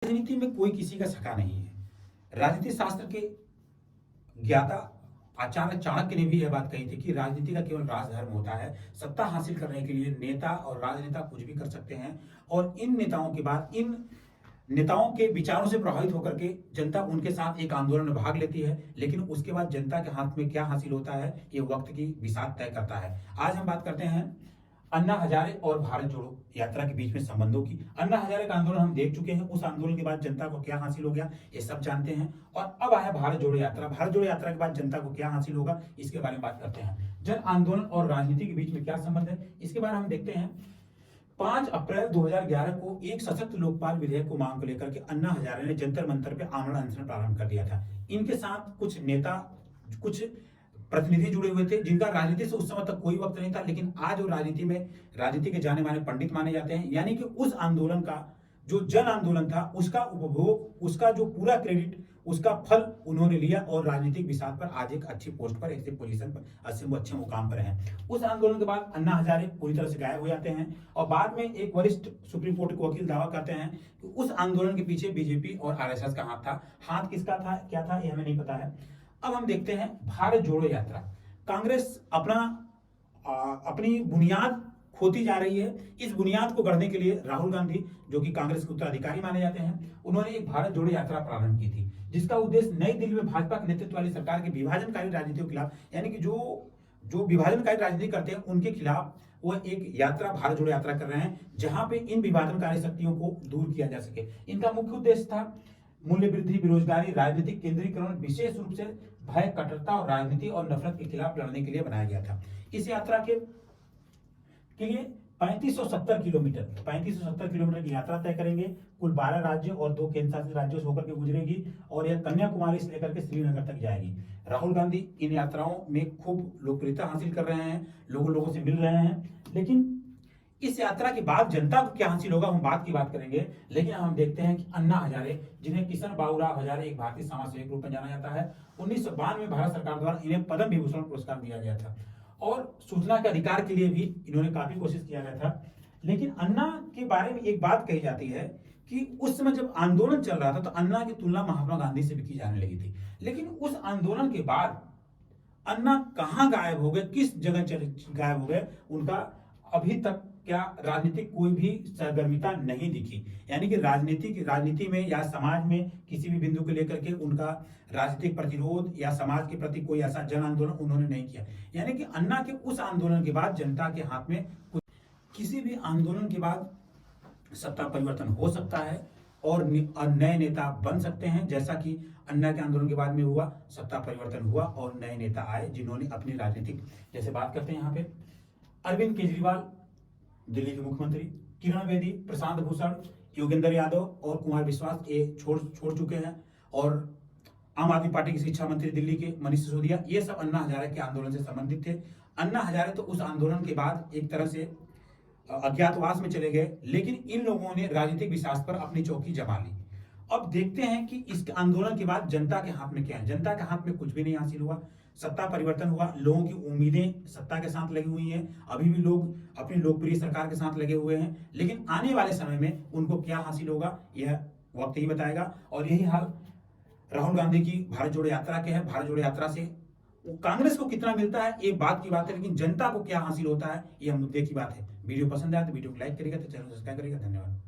राजनीति में कोई किसी का सका नहीं है। राजनीति शास्त्र के ज्ञाता आचार्य चाणक्य ने भी यह बात कही थी कि राजनीति का केवल राजधर्म होता है। सत्ता हासिल करने के लिए नेता और राजनेता कुछ भी कर सकते हैं और इन नेताओं के बाद इन नेताओं के विचारों से प्रभावित होकर के जनता उनके साथ एक आंदोलन में भाग लेती है, लेकिन उसके बाद जनता के हाथ में क्या हासिल होता है ये वक्त की बिसात तय करता है। आज हम बात करते हैं अन्ना हजारे और भारत जोड़ो यात्रा के बीच में संबंधों की। अन्ना हजारे का आंदोलन हम देख चुके हैं, उस आंदोलन के बाद जनता को क्या हासिल हो गया ये सब जानते हैं। और अब आया भारत जोड़ो यात्रा। भारत जोड़ो यात्रा के बाद जनता को क्या हासिल होगा इसके बारे में बात करते हैं। जन आंदोलन और राजनीति के बीच में क्या संबंध है इसके बारे में हम देखते हैं। 5 अप्रैल 2011 को एक सशक्त लोकपाल विधेयक को मांग को लेकर के अन्ना हजारे ने जंतर मंतर पे आमरण अनशन प्रारंभ कर दिया था। इनके साथ कुछ नेता, कुछ प्रतिनिधि जुड़े हुए थे जिनका राजनीति से उस समय तक कोई वक्त नहीं था, लेकिन आज वो राजनीति के जाने माने पंडित माने जाते हैं। यानी कि उस आंदोलन का जो जन आंदोलन था उसका उपभोग, उसका जो पूरा क्रेडिट, उसका फल उन्होंने लिया और राजनीतिक विसात पर आज एक अच्छी पोस्ट पर, ऐसी पोजीशन पर, अच्छे मुकाम पर हैं। उस आंदोलन के बाद अन्ना हजारे पूरी तरह से गायब हो जाते हैं और बाद में एक वरिष्ठ सुप्रीम कोर्ट के वकील दावा करते हैं कि उस आंदोलन के पीछे बीजेपी और आरएसएस का हाथ था। हाथ किसका था, क्या था, ये हमें नहीं पता है। अब हम देखते हैं भारत जोड़ो यात्रा। कांग्रेस अपनी बुनियाद खोती जा रही है। इस बुनियाद को गढ़ने के लिए राहुल गांधी, जो कि कांग्रेस के उत्तराधिकारी माने जाते हैं, उन्होंने एक भारत जोड़ो यात्रा प्रारंभ की थी, जिसका उद्देश्य नई दिल्ली में भाजपा के नेतृत्व वाली सरकार के विभाजनकारी राजनीति के खिलाफ, यानी कि जो विभाजनकारी राजनीति करते हैं उनके खिलाफ वो एक यात्रा, भारत जोड़ो यात्रा कर रहे हैं, जहां पे इन विभाजनकारी शक्तियों को दूर किया जा सके। इनका मुख्य उद्देश्य था मूल्य वृद्धि, बेरोजगारी, राजनीतिक केंद्रीकरण, विशेष रूप से भय, कट्टरता और राजनीति और नफरत के खिलाफ लड़ने के लिए बनाया गया था। इस यात्रा के लिए 3570 किलोमीटर की यात्रा तय करेंगे। कुल 12 राज्य और 2 केंद्र शासित राज्यों से होकर के गुजरेगी और यह कन्याकुमारी से लेकर के श्रीनगर तक जाएगी। राहुल गांधी इन यात्राओं में खूब लोकप्रियता हासिल कर रहे हैं, लोगों से मिल रहे हैं, लेकिन इस यात्रा के बाद जनता को क्या हासिल होगा हम बात करेंगे। लेकिन हम देखते हैं कि अन्ना हजारे, जिन्हें किशन बाबूराव हजारे एक भारतीय समाज सेवक रूप में जाना जाता है, 1992 में भारत सरकार द्वारा इन्हें पद्म विभूषण पुरस्कार दिया गया था और सूचना के अधिकार के लिए भी इन्होंने काफी कोशिश किया गया था। लेकिन अन्ना के बारे में एक बात कही जाती है कि उस समय जब आंदोलन चल रहा था तो अन्ना की तुलना महात्मा गांधी से भी की जाने लगी थी। लेकिन उस आंदोलन के बाद अन्ना कहां गायब हो गए, किस जगह गायब हो गए, उनका अभी तक क्या राजनीतिक कोई भी सरगर्मिता नहीं दिखी। यानी कि राजनीति में या समाज में किसी भी बिंदु को लेकर के उनका राजनीतिक प्रतिरोध या समाज के प्रति कोई ऐसा जन आंदोलन उन्होंने नहीं किया। यानी कि अन्ना के उस आंदोलन के बाद जनता के हाथ में किसी भी आंदोलन के बाद सत्ता परिवर्तन हो सकता है और नए नेता बन सकते हैं, जैसा कि अन्ना के आंदोलन के बाद में हुआ। सत्ता परिवर्तन हुआ और नए नेता आए जिन्होंने अपनी राजनीतिक, जैसे बात करते हैं यहाँ पे अरविंद केजरीवाल दिल्ली के मुख्यमंत्री, किरण बेदी, प्रशांत भूषण, योगेंद्र यादव और कुमार विश्वास ये छोड़ चुके हैं, और आम आदमी पार्टी के शिक्षा मंत्री दिल्ली के मनीष सिसोदिया, ये सब अन्ना हजारे के आंदोलन से संबंधित थे। अन्ना हजारे तो उस आंदोलन के बाद एक तरह से अज्ञातवास में चले गए, लेकिन इन लोगों ने राजनीतिक विकास पर अपनी चौकी जमा ली। अब देखते हैं कि इस आंदोलन के बाद जनता के हाथ में क्या है। जनता के हाथ में कुछ भी नहीं हासिल हुआ, सत्ता परिवर्तन हुआ, लोगों की उम्मीदें सत्ता के साथ लगी हुई हैं, अभी भी लोग अपनी लोकप्रिय सरकार के साथ लगे हुए हैं, लेकिन आने वाले समय में उनको क्या हासिल होगा यह वक्त ही बताएगा। और यही हाल राहुल गांधी की भारत जोड़ो यात्रा के है। भारत जोड़ो यात्रा से कांग्रेस को कितना मिलता है ये बात की बात है, लेकिन जनता को क्या हासिल होता है यह मुद्दे की बात है। वीडियो पसंद आए तो वीडियो को लाइक करिएगा, तो चैनल को सब्सक्राइब करिएगा। धन्यवाद।